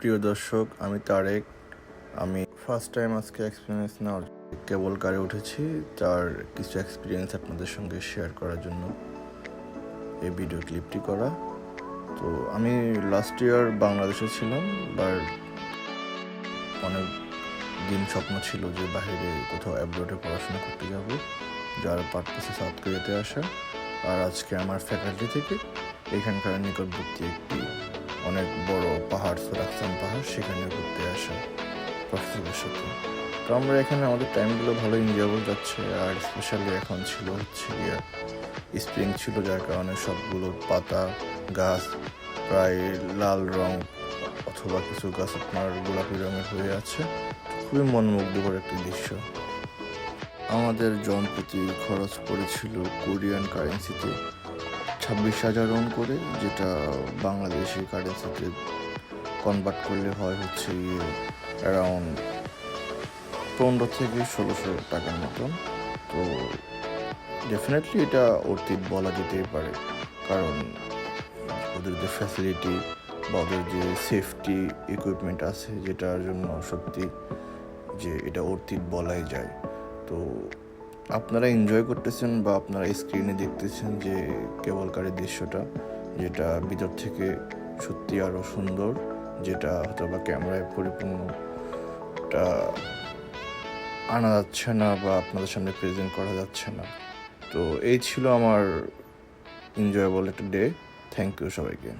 প্রিয় দর্শক, আমি তারেক। আমি ফার্স্ট টাইম আজকে এক্সপিরিয়েন্স নেওয়ার কেবল কারে উঠেছি, তার কিছু এক্সপিরিয়েন্স আপনাদের সঙ্গে শেয়ার করার জন্য এই ভিডিও ক্লিপটি করা। তো আমি লাস্ট ইয়ার বাংলাদেশে ছিলাম, বাট অনেক দিন স্বপ্ন ছিল যে বাইরে কোথাও অ্যাব্রোডে পড়াশোনা করতে যাব, যার পারপাসে সাউথ কোরিয়াতে আসা। আর আজকে আমার ফ্যাকাল্টি থেকে এখানকার নিকটবর্তী একটি অনেক বড় পাহাড়, সোরাকসান পাহাড়, সেখানে ঘুরতে আসা প্রফেসরের সাথে। তো আমরা এখানে আমাদের টাইমগুলো ভালো এনজয়েবল যাচ্ছে। আর স্পেশালি এখন ছিল হচ্ছে গিয়া স্প্রিং ছিল, যার কারণে সবগুলো পাতা গাছ প্রায় লাল রং অথবা কিছু গাছ আপনার গোলাপি রঙের হয়ে আছে। খুবই মনোমুগ্ধকর একটি দৃশ্য। আমাদের জন প্রতি খরচ পড়েছিল কোরিয়ান কারেন্সিতে 26,000 ওন করে, যেটা বাংলাদেশি কারেন্সিতে কনভার্ট করলে হয় হচ্ছে অ্যারাউন্ড 15 থেকে 1600 টাকার মতন। তো ডেফিনেটলি এটা অর্থিত বলা যেতেই পারে, কারণ ওদের যে ফ্যাসিলিটি বা ওদের যে সেফটি ইকুইপমেন্ট আছে, যেটার জন্য সত্যি যে এটা অর্থিত বলাই যায়। তো আপনারা এনজয় করতেছেন বা আপনারা স্ক্রিনে দেখতেছেন যে কেবল কারের দৃশ্যটা, যেটা ভিতর থেকে সত্যি আরও সুন্দর, যেটা হয়তো বা ক্যামেরায় পরিপূর্ণটা আনা যাচ্ছে না বা আপনাদের সামনে প্রেজেন্ট করা যাচ্ছে না। তো এই ছিল আমার এনজয়েবল একটা ডে। থ্যাংক ইউ সবাইকে।